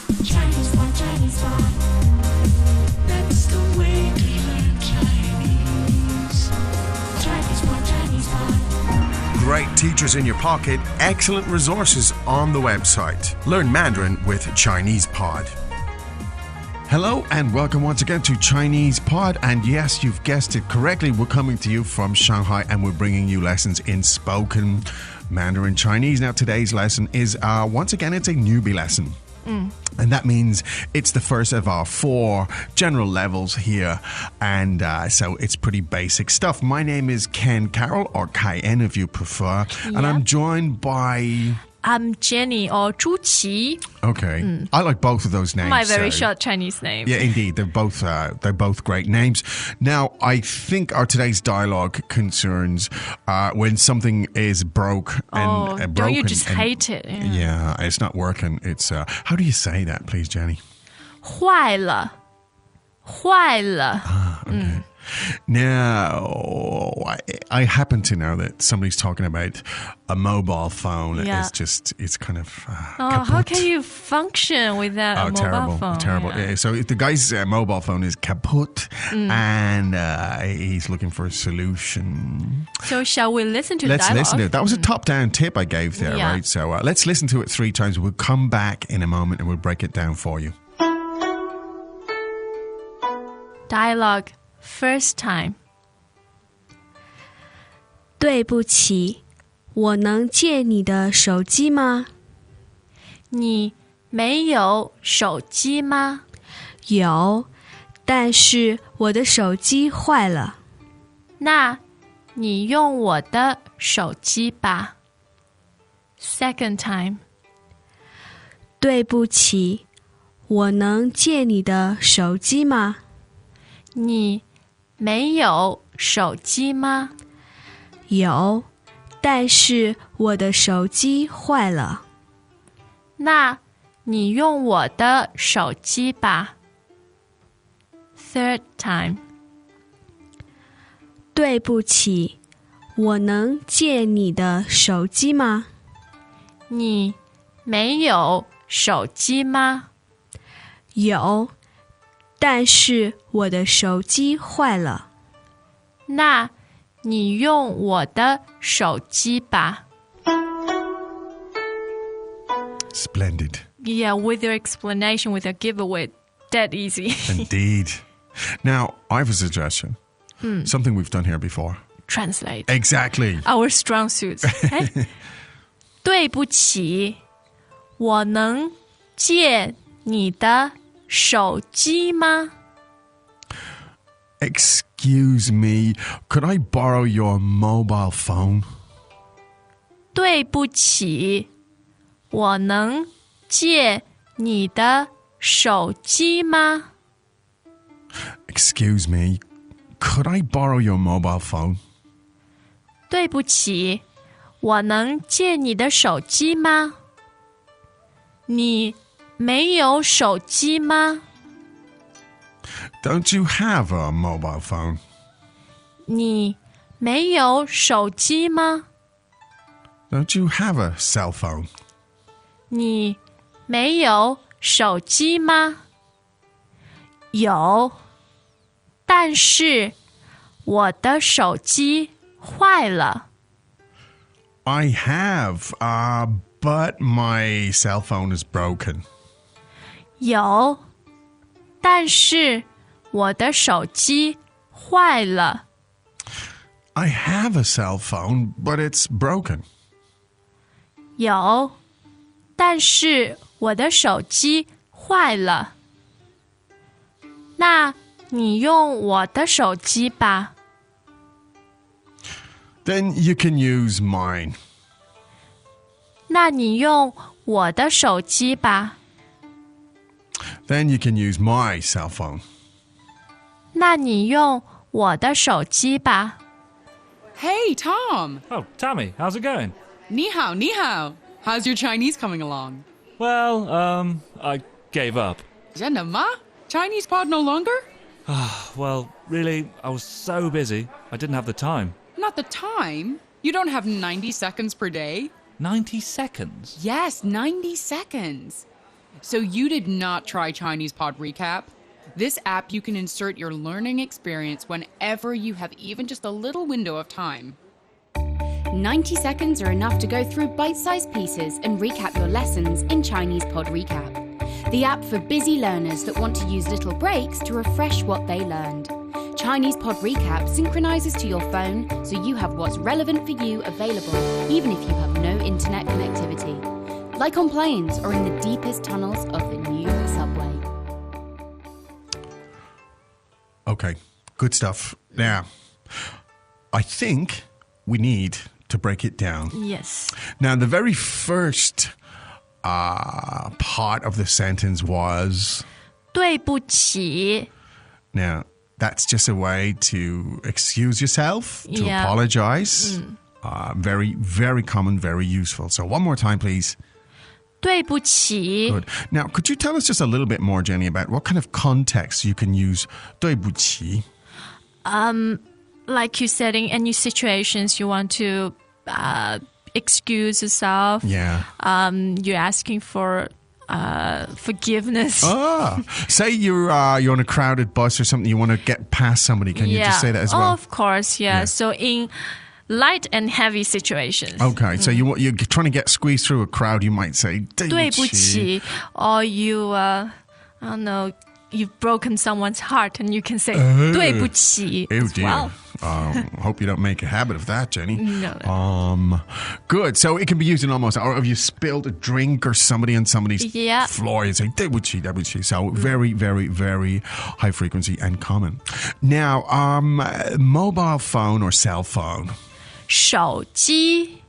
Chinese pot, Chinese pot. That's the way to learn Chinese. Chinese pot, Chinese pot. Great teachers in your pocket, excellent resources on the website. Learn Mandarin with Chinese Pod. Hello and welcome once again to Chinese Pod. And yes, you've guessed it correctly. We're coming to you from Shanghai and we're bringing you lessons in spoken Mandarin Chinese. Now, today's lesson is, once again, it's a newbie lesson. And that means it's the first of our 4 general levels here. And so it's pretty basic stuff. My name is Ken Carroll, or Kai En if you prefer. Yeah. And I'm joined by... I'm Jenny or Zhu Qi. Okay. I like both of those names. My very short Chinese name. Yeah, indeed. They're both great names. Now, I think our today's dialogue concerns when something is broke and broken. Don't you just hate it? Yeah, it's not working. It's how do you say that, please, Jenny? 坏了,坏了. Okay. Now, I happen to know that somebody's talking about a mobile phone. Yeah. It's kind of How can you function without a mobile phone? Terrible. Yeah. So the guy's mobile phone is kaput and he's looking for a solution. So shall we listen to the Let's dialogue? listen to it. That was a top-down tip I gave there, Yeah. right? So let's listen to it 3 times. We'll come back in a moment and we'll break it down for you. Dialogue first time. 对不起，我能借你的手机吗？你没有手机吗？有，但是我的手机坏了。那你用我的手机吧。Second time. 对不起，我能借你的手机吗？你没有手机吗？有，但是我的手机坏了。那你用我的手机吧。Third time. 对不起，我能借你的手机吗？你没有手机吗？有，但是我的手机坏了。那你用我的手机吧。Splendid. Yeah, with your explanation, with your giveaway, that easy. Indeed. Now, I have a suggestion. Something we've done here before. Translate. Exactly. Our strong suits. Okay? 对不起，我能借你的手机吗？ Excuse me, could I borrow your mobile phone? 对不起，我能借你的手机吗？ Excuse me, could I borrow your mobile phone? 对不起，我能借你的手机吗？你没有手机吗？ Don't you have a mobile phone? 你没有手机吗？ Don't you have a cell phone? 你没有手机吗？有，但是我的手机坏了。 I have, but my cell phone is broken. 有，但是我的手机坏了。 I have a cell phone, but it's broken. 有，但是我的手机坏了。那你用我的手机吧。 Then you can use mine. 那你用我的手机吧。 Then you can use my cell phone. 那你用我的手机吧。 Hey, Tom! Oh, Tammy, how's it going? Ni hao, ni hao. How's your Chinese coming along? Well, I gave up. 真的吗? Chinese pod no longer? Well, really, I was so busy, I didn't have the time. Not the time. You don't have 90 seconds per day? 90 seconds? Yes, 90 seconds. So you did not try Chinese Pod Recap? This app, you can insert your learning experience whenever you have even just a little window of time. 90 seconds are enough to go through bite-sized pieces and recap your lessons in Chinese Pod Recap, the app for busy learners that want to use little breaks to refresh what they learned. Chinese Pod Recap synchronizes to your phone so you have what's relevant for you available even if you have no internet connectivity, like on planes or in the deepest tunnels of the New York subway. Okay, good stuff. Now, I think we need to break it down. Yes. Now, the very first part of the sentence was... 对不起 Now, that's just a way to excuse yourself, to Yeah. apologize. Very, very common, very useful. So one more time, please. 对不起 Good. Now, could you tell us just a little bit more, Jenny, about what kind of context you can use 对不起? Like you said, in any situations you want to excuse yourself. Yeah. You're asking for forgiveness. Say you're on a crowded bus or something, you want to get past somebody. Can you just say that as well? Oh, of course, yeah. So in light and heavy situations. Okay, so you're trying to get squeezed through a crowd, you might say 对不起. 对不起 or you, I don't know, you've broken someone's heart and you can say 对不起 Oh as dear. well. Hope you don't make a habit of that, Jenny. No. Good. So it can be used in almost, or if you spilled a drink or somebody on somebody's floor, you say 对不起, 对不起. So very, very, very high frequency and common. Now, mobile phone or cell phone. 手机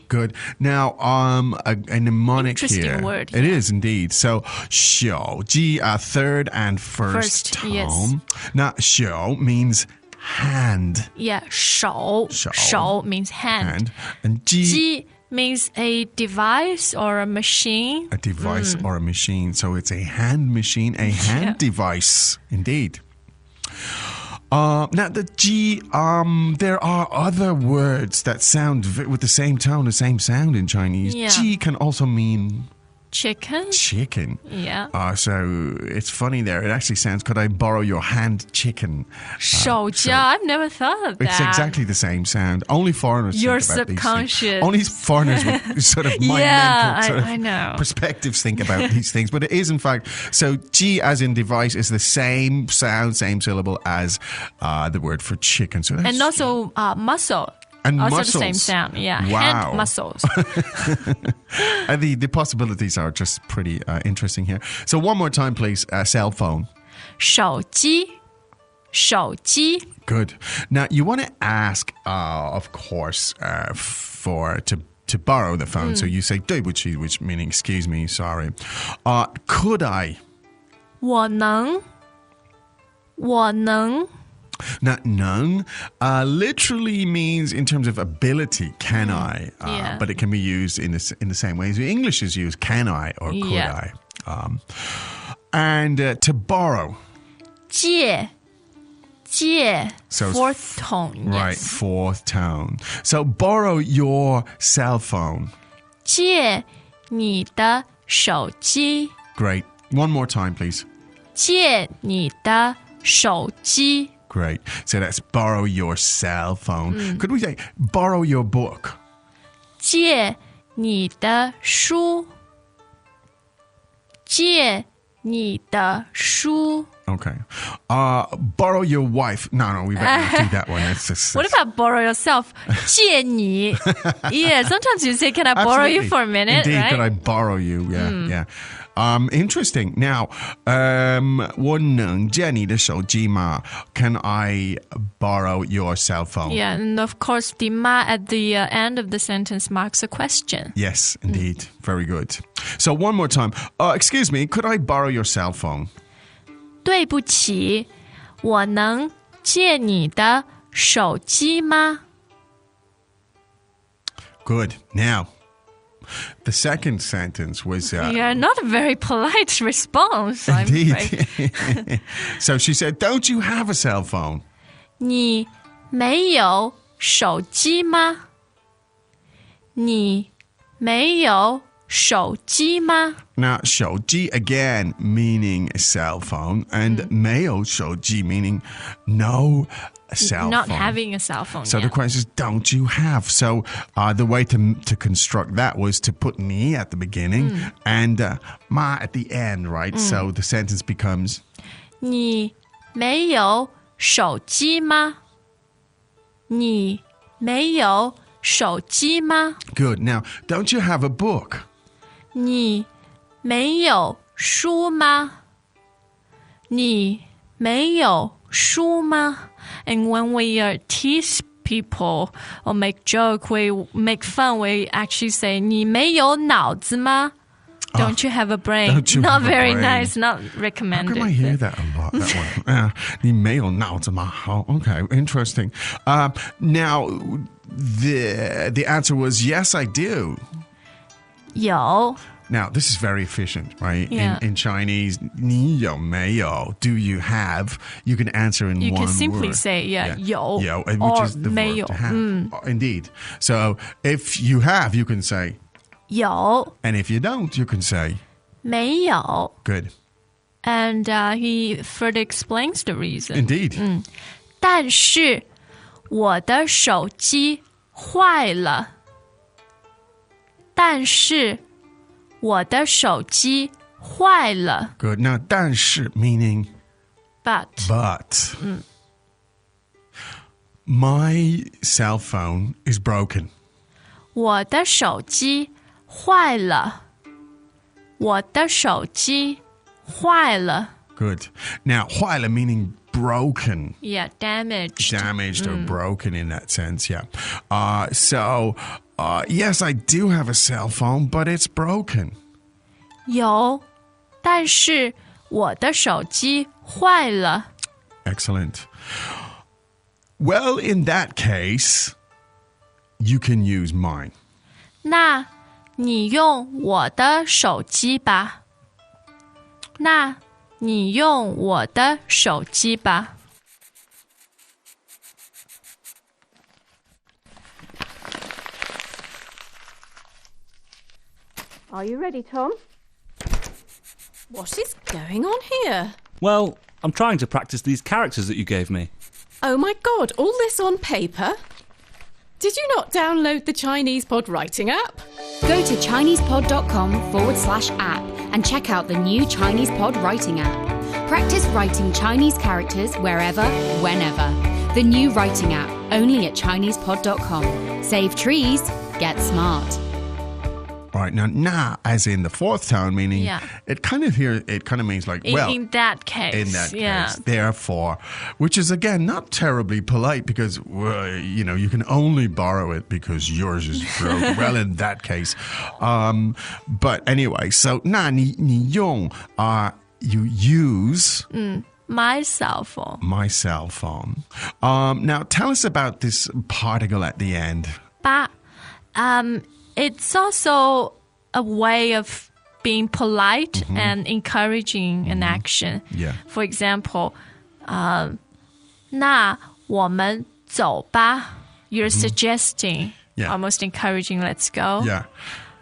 Good. Now, a mnemonic Interesting here. word, It is indeed. So, 手机, third and first tone. Yes. Now, 手 means hand. Yeah, 手 手 means hand. And 机 机 means a device or a machine. a device or a machine. So it's a hand machine, a hand device, indeed. Now the G, there are other words that sound with the same tone, the same sound in Chinese. Yeah. G can also mean Chicken. chicken. Yeah. So it's funny there. It actually sounds, could I borrow your hand chicken? 手家 I've never thought of that. It's exactly the same sound. Only foreigners Your think about these subconscious. things. Only foreigners with sort of Yeah, mind-mental sort of I know. perspectives think about these things. But it is, in fact, so G as in device is the same sound, same syllable as the word for chicken. So that's, And also muscle. And also muscles. the same sound. Yeah. Wow. Hand muscles. the possibilities are just pretty interesting here. So one more time, please. Cell phone. 手机 手机 Good. Now, you want to ask, of course, to borrow the phone. So you say 对不起, which meaning excuse me, sorry. Could I? 我能 Now, none literally means in terms of ability, can I? Yeah. But it can be used in the same way as English is used, can I or could Yeah. I? And to borrow. 借 So it's fourth tone. Right, Yes. fourth tone. So borrow your cell phone. 借你的手机 Great. One more time, please. 借你的手机 Great. So that's borrow your cell phone. Could we say borrow your book? 借你的书借你的书 Okay. Borrow your wife. No, we better not do that one. That's just, What about borrow yourself? 借你 Yeah, sometimes you say, can I borrow you Absolutely. for a minute? Indeed, right? could I borrow you? Yeah, yeah. Interesting. Now, 我能借你的手机吗? Can I borrow your cell phone? Yeah, and of course, the ma at the end of the sentence marks a question. Yes, indeed. Very good. So one more time. Excuse me, could I borrow your cell phone? 对不起，我能借你的手机吗？ Good. Now, the second sentence was... Yeah, not a very polite response. I'm afraid. Indeed. So she said, don't you have a cell phone? 你没有手机吗？你没有手机吗？ Now, 手机 again meaning cell phone, and 没有手机 meaning no cell Not phone. having a cell phone. So yeah. the question is, don't you have? So the way to construct that was to put ni at the beginning and ma at the end, right? So the sentence becomes, 你没有手机吗？你没有手机吗？ good. Now, don't you have a book? 你没有书吗？你没有书吗？ And when we tease people or make joke, we make fun, we actually say 你没有脑子吗？ Don't you have a brain? Don't you Not have a very brain? nice, not How recommended. come I hear that a lot? That one. 你没有脑子吗? Oh, okay, interesting. Now, the answer was yes, I do. 有 Now, this is very efficient, right? Yeah. In Chinese, 你有没有? Do you have? You can answer in You one can simply word. say, yeah, 有 有, which or is the 没 verb 有 to have. Indeed. So, if you have, you can say, 有 and if you don't, you can say, 没有 good. And he further explains the reason. Indeed. 但是我的手机坏了。但是我的手机坏了。 Good. Now, 但是 meaning But but. My cell phone is broken. 我的手机坏了。我的手机坏了。 Good. Now, 坏了 meaning broken. Yeah, damaged. Damaged or broken in that sense, yeah. So, yes, I do have a cell phone, but it's broken. 有，但是我的手机坏了。 Excellent. Well, in that case, you can use mine. 那你用我的手机吧。那你用我的手机吧。 Are you ready, Tom? What is going on here? Well, I'm trying to practice these characters that you gave me. Oh my god, all this on paper? Did you not download the Chinese Pod writing app? Go to ChinesePod.com/app and check out the new Chinese Pod writing app. Practice writing Chinese characters wherever, whenever. The new writing app, only at ChinesePod.com. Save trees, get smart. All right, now, na, as in the fourth tone, meaning Yeah. it kind of means like, well, in that case. in that yeah. case, therefore, which is again not terribly polite because you can only borrow it because yours is broken. Well, in that case, but anyway, so 那你用 you use My cell phone. my cell phone. Now tell us about this particle at the end. But it's also a way of being polite and encouraging an action. Yeah. For example, 那我们走吧. You're suggesting, Yeah. almost encouraging, let's go. Yeah.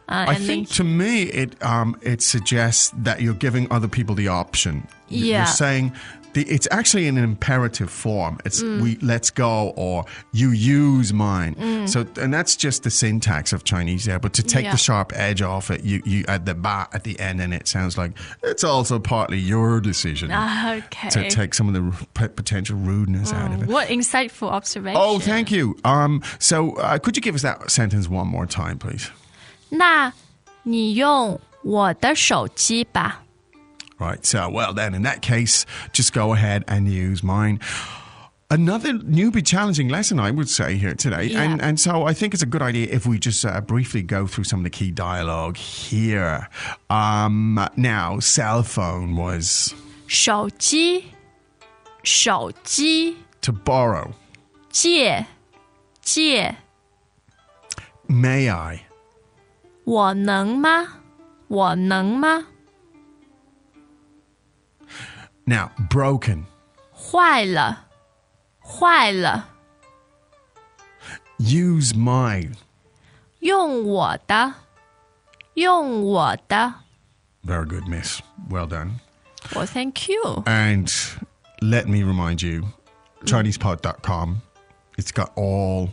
I and think then- to me it suggests that you're giving other people the option. Yeah. You're saying it's actually in an imperative form. It's let's go or you use mine. So and that's just the syntax of Chinese there. But to take Yeah. the sharp edge off it, you add the ba at the end, and it sounds like it's also partly your decision Okay. to take some of the potential rudeness out of it. What insightful observation. Oh, thank you. So could you give us that sentence one more time, please? 那你用我的手机吧。 Right, so, well, then, in that case, just go ahead and use mine. Another newbie challenging lesson, I would say, here today. Yeah. And so I think it's a good idea if we just briefly go through some of the key dialogue here. Now, cell phone was 手机，手机， to borrow. 借，借， May I? 我能吗？我能吗？ Now, broken. 坏了，坏了， Use mine. 用我的，用我的 Very good, miss. Well done. Well, thank you. And let me remind you, ChinesePod.com, it's got all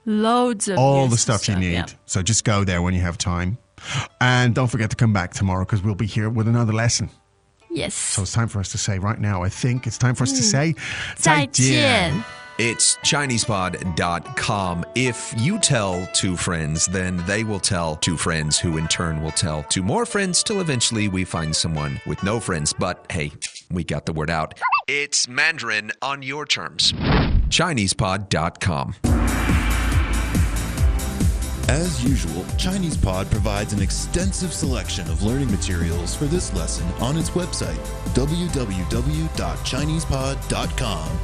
Loads of the useful stuff you need. Yeah. So just go there when you have time. And don't forget to come back tomorrow because we'll be here with another lesson. Yes. So it's time for us to say right now, I think it's time for us to say 再见. It's ChinesePod.com. If you tell two friends, then they will tell two friends, who in turn will tell two more friends, till eventually we find someone with no friends. But hey, we got the word out. It's Mandarin on your terms. ChinesePod.com. As usual, ChinesePod provides an extensive selection of learning materials for this lesson on its website, www.chinesepod.com.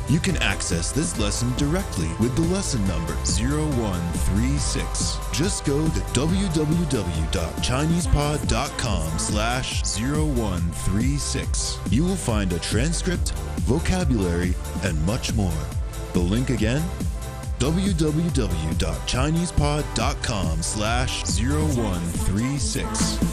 You can access this lesson directly with the lesson number 0136. Just go to www.chinesepod.com/0136. You will find a transcript, vocabulary, and much more. The link again? www.chinesepod.com/0136.